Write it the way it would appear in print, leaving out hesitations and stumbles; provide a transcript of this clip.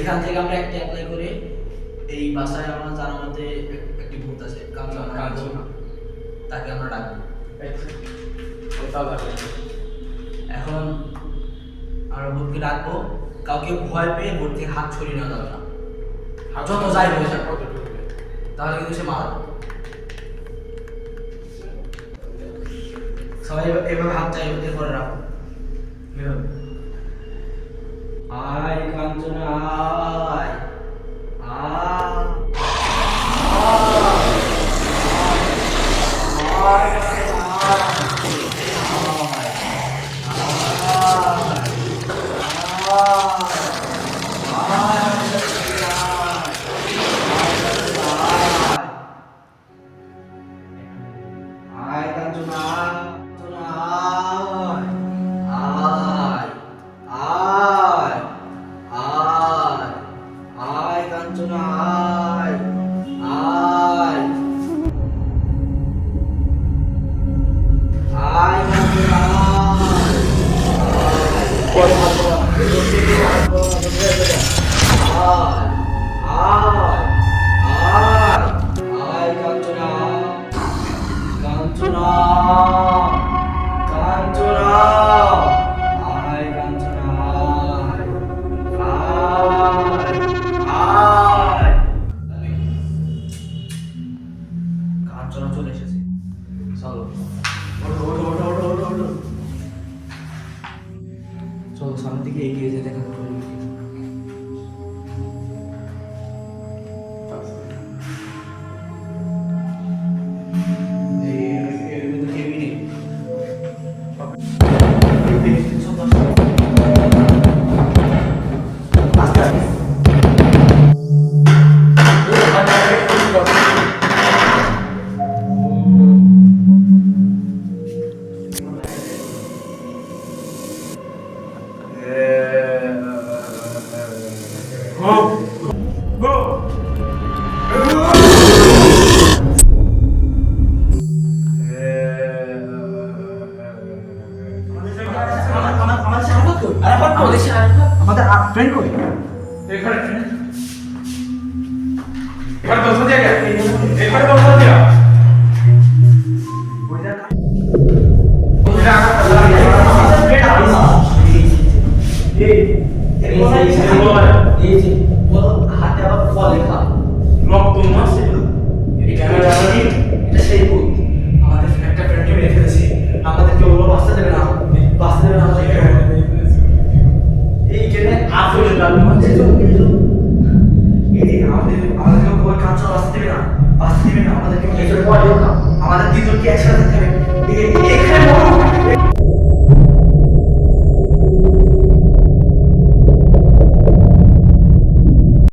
সেখান থেকে আমরা একটা অ্যাপ্লাই করে এই বাসায় আমার জানার মধ্যে একটি ভূত আছে কাঞ্চনা, তাকে আমরা ডাকবো। এখন আমরা ভূতকে ডাকবো, কাউকে ভয় পেয়ে ভূত থেকে হাত ছড়িয়ে নেওয়া যাবে না, যত যাই হয়ে যাক তাহলে কিন্তু সে মারা যাবে। সবাই এভাবে হাত চাই করে রাখো। আয় কাঞ্চনা আয়, চলে এসেছে। চলো চলো সামনের দিকে এগিয়ে যেতে দেখা আমাদের ফ্রেন্ড কই এখানে ফ্রেন্ড এখানে বসে যায় এখানে বসে যায় বুঝা না বুঝা না এই বল হাতে আবার ফল লেখা লক তো মাসে এটা এটা সেই ভূত আমাদের একটা ফ্রেন্ডকে মেরে ফেলেছে আমাদেরকে ওগুলো বাঁচতে দেবে না এইখানে আসলে লাগবে হচ্ছে তো এই আমাদেরকে ওই কাঁচা বাঁচতে দেবে না আমাদেরকে আমাদের দুজনকে একসাথে